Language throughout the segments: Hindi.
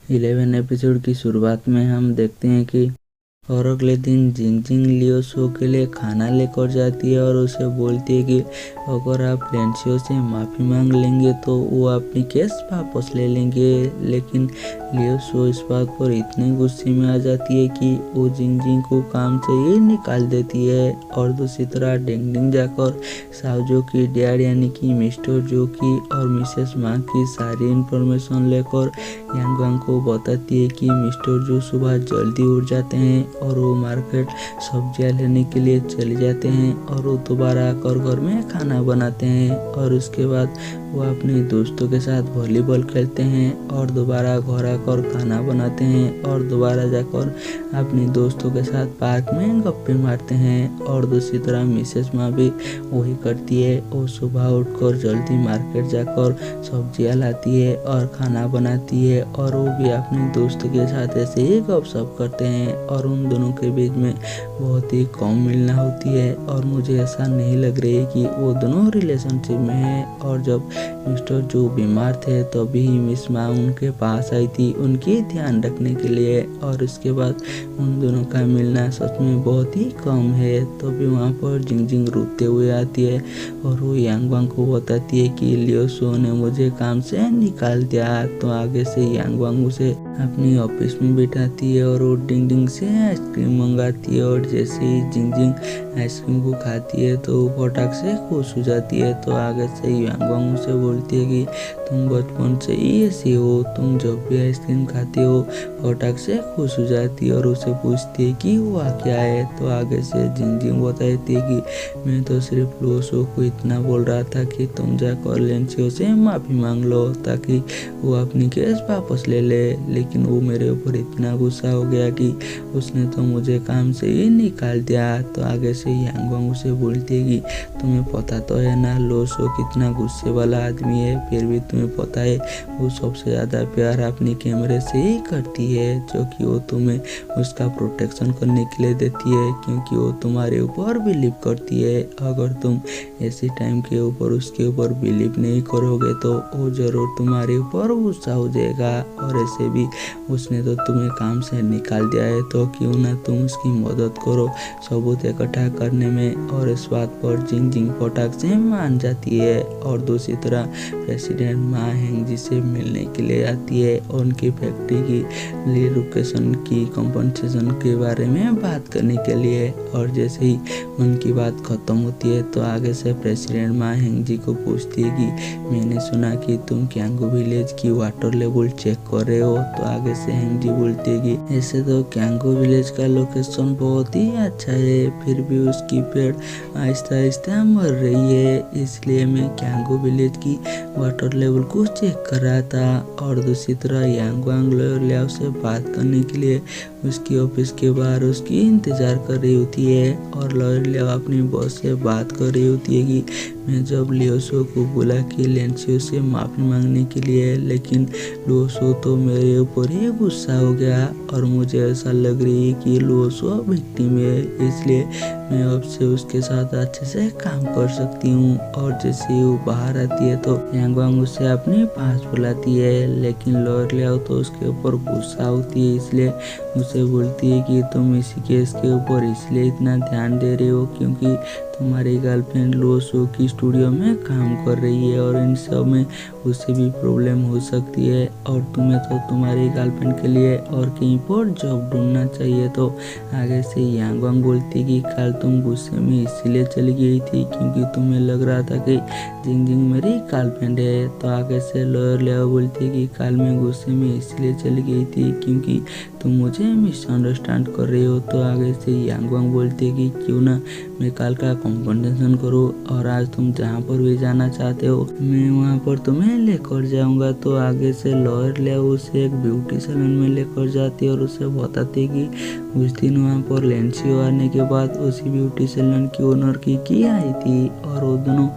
11 एपिसोड की शुरुआत में हम देखते हैं कि और अगले दिन जिंग जिंग लियो शो के लिए खाना लेकर जाती है और उसे बोलती है कि अगर आप लेंशियो से माफ़ी मांग लेंगे तो वो अपनी केस वापस ले लेंगे। लेकिन लियो शो इस बात पर इतने गुस्से में आ जाती है कि वो जिंग जिंग को काम से ही निकाल देती है। और दूसरी तरह डिंग डिंग जाकर साउजो की डैड यानी कि मिस्टर जो की और मिसेस माँ की सारी इन्फॉर्मेशन लेकर यांगवांग को बताती है कि मिस्टर जो सुबह जल्दी उठ जाते हैं और वो मार्केट सब्जियां लेने के लिए चले जाते हैं और वो दोबारा आकर घर में खाना बनाते हैं और उसके बाद वो अपने दोस्तों के साथ वॉलीबॉल खेलते हैं और दोबारा घर आकर खाना बनाते हैं और दोबारा जाकर अपने दोस्तों के साथ पार्क में गप्पे मारते हैं। और दूसरी तरह मिसेस माँ भी वही करती है। वो सुबह उठकर जल्दी मार्केट जाकर सब्जियां लाती है और खाना बनाती है और वो भी अपने दोस्तों के साथ ऐसे ही गपशप करते हैं और उन दोनों के बीच में बहुत ही कम मिलना होती है। और मुझे ऐसा नहीं लग रही है कि वो दोनों रिलेशनशिप में हैं। और जब मिस्टर जो बीमार थे तभी मिस माँ उनके पास आई थी उनकी ध्यान रखने के लिए और उसके बाद उन दोनों का मिलना सच में बहुत ही कम है। तभी वहाँ पर जिंग जिंग रोते हुए आती है और वो यांगवांग को बताती है कि लियो शो ने मुझे काम से निकाल दिया। तो आगे से यांगवांग उसे अपनी ऑफिस में बिठाती है और वो डिंग डिंग से आइसक्रीम मंगाती है और जैसे ही जिंग जिंग आइसक्रीम को खाती है तो फटाक से खुश हो जाती है। तो आगे से यांगवांग उसे बोलती है कि तुम बचपन से ही ऐसी हो, तुम जब भी आइसक्रीम खाती हो फटाक से खुश हो जाती है और उसे पूछती है कि हुआ क्या है। तो आगे से जिंग जिंग बताती है कि मैं तो सिर्फ लोसो को इतना बोल रहा था कि तुम जाकर लेंशियो से माफ़ी मांग लो ताकि वो अपनी केस वापस ले ले, लेकिन वो मेरे ऊपर इतना गुस्सा हो गया कि उसने तो मुझे काम से ही निकाल दिया। तो आगे से यांगवांग उसे बोलती है कि तुम्हें पता तो है ना लोसो कितना गुस्से वाला आदमी है, फिर भी तुम्हें पता है वो सबसे ज़्यादा प्यार अपने कैमरे से ही करती है जो कि वो तुम्हें उसका प्रोटेक्शन करने के लिए देती है क्योंकि वो तुम्हारे ऊपर बिलीव करती है। अगर तुम ऐसे टाइम के ऊपर उसके ऊपर बिलीव नहीं करोगे तो वो ज़रूर तुम्हारे ऊपर गुस्सा हो जाएगा। और ऐसे भी उसने तो तुम्हें काम से निकाल दिया है तो क्यों ना तुम उसकी मदद करो सबूत इकट्ठा करने में। और इस बात पर जिंग जिंग फटाक से मान जाती है। और दूसरी तरह प्रेसिडेंट मा हेंगजी से मिलने के लिए आती है और उनकी फैक्ट्री की रिलोकेशन की कंपनसेशन के बारे में बात करने के लिए। और जैसे ही उनकी बात खत्म होती है तो आगे से प्रेसिडेंट मा हेंगजी को पूछती है कि मैंने सुना कि तुम क्यांगो विलेज की वाटर लेवल चेक कर रहे हो। तो आगे से हेंगजी बोलती है कि ऐसे तो क्यांगो विलेज का लोकेशन बहुत ही अच्छा है, फिर भी उसकी पेड़ आहिस्ता आहिस्ता मर रही है, इसलिए मैं क्यांगो विलेज की वाटर लेवल को चेक कर रहा था। और दूसरी तरह यांगवांग लॉयर लियाओ से बात करने के लिए उसकी ऑफिस के बाहर उसकी इंतजार कर रही होती है और लॉयर लियाओ अपनी बॉस से बात कर रही होती है कि मैं जब लियोसो को बोला कि लेंशियो से माफ़ी मांगने के लिए, लेकिन लियोसो तो मेरे ऊपर ही गुस्सा हो गया और मुझे ऐसा लग रही है कि लियोसो विक्टिम है, इसलिए मैं अब से उसके साथ अच्छे से काम कर सकती हूँ। और जैसे ही वो बाहर आती है तो यांगवांग उसे अपने पास बुलाती है, लेकिन लॉयर लियाओ तो उसके ऊपर गुस्सा होती है, इसलिए उसे बोलती है कि तुम इसी केस के ऊपर इसलिए इतना ध्यान दे रहे हो क्योंकि तुम्हारी गर्लफ्रेंड लोसो की स्टूडियो में काम कर रही है और इन सब में उससे भी प्रॉब्लम हो सकती है और तुम्हें तो तुम्हारी गर्लफ्रेंड के लिए और कहीं पर जॉब ढूंढना चाहिए। तो आगे से यांगवांग बोलती कि कल तुम गुस्से में इसीलिए चली गई थी क्योंकि तुम्हें लग रहा था कि जिंग जिंग मेरी गर्लफ्रेंड है। तो आगे से लॉयर लियाओ बोलती कि कल मैं गुस्से में इसलिए चली गई थी क्योंकि तुम मुझे मिसअंडरस्टैंड कर रही हो। तो आगे से यांगवांग बोलती है कि क्यों ना मैं कल का कंपनसेशन करूँ और आज तुम जहाँ पर भी जाना चाहते हो मैं वहाँ पर तुम्हें लेकर जाऊँगा। तो आगे से लॉयर लियाओ उसे एक ब्यूटी सैलून में लेकर जाती है और उसे बताती कि उस दिन वहाँ पर लेंशियो आने के बाद उसी ब्यूटी सैलून की ओनर की आई थी और वो दोनों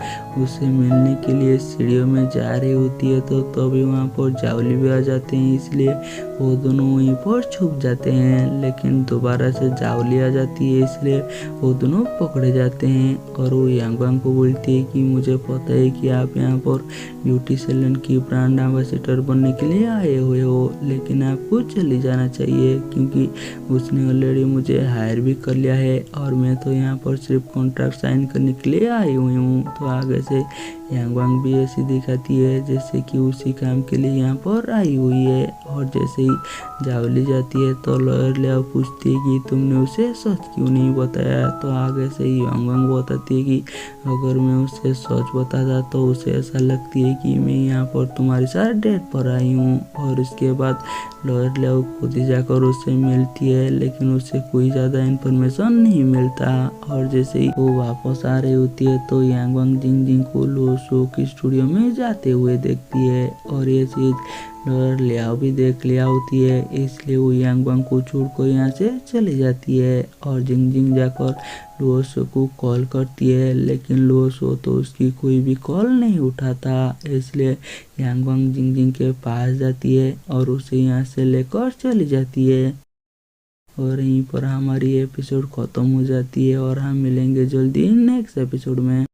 उससे मिलने के लिए सीढ़ियों में जा रही होती है। तो तभी वहाँ पर जावली भी आ जाते हैं, इसलिए वो दोनों वहीं पर छुप जाते हैं, लेकिन दोबारा से जावली आ जाती है इसलिए वो दोनों पकड़े जाते हैं और वो यांग वांग को बोलती है कि मुझे पता है कि आप यहाँ पर ब्यूटी सैलून की ब्रांड एम्बेसडर बनने के लिए आए हुए हो, लेकिन आपको चली जाना चाहिए क्योंकि उसने ऑलरेडी मुझे हायर भी कर लिया है और मैं तो यहाँ पर सिर्फ कॉन्ट्रैक्ट साइन करने के लिए आई हुई हूँ। तो आगे से यांग वांग भी ऐसी दिखाती है जैसे कि उसी काम के लिए यहाँ पर आई हुई है। और जैसे ही जावली जाती है तो लॉयर लियाओ पूछती है कि तुमने उसे सच क्यों नहीं बताया। तो आगे से ही यांग वांग बताती है कि अगर मैं उसे सच बताता तो उसे ऐसा लगती है कि मैं यहाँ पर तुम्हारे साथ डेट पर आई हूँ। और इसके बाद लॉयर लियाओ खुद ही जाकर उससे मिलती है, लेकिन उससे कोई ज़्यादा इन्फॉर्मेशन नहीं मिलता। और जैसे ही वो वापस आ रही होती है तो यांग वांग जिंग जिंग को लो शो की स्टूडियो में जाते हुए देखती है और ये चीज़ लॉयर लियाओ भी देख लिया होती है, इसलिए वो यांग वांग को छोड़कर यहाँ से चली जाती है। और जिंग जिंग जाकर लुओ शो को कॉल करती है, लेकिन लुओ शो तो उसकी कोई भी कॉल नहीं उठाता, इसलिए यांग वांग जिंग जिंग के पास जाती है और उसे यहाँ से लेकर चली जाती है। और यहीं पर हमारी एपिसोड ख़त्म हो जाती है और हम मिलेंगे जल्दी नेक्स्ट एपिसोड में।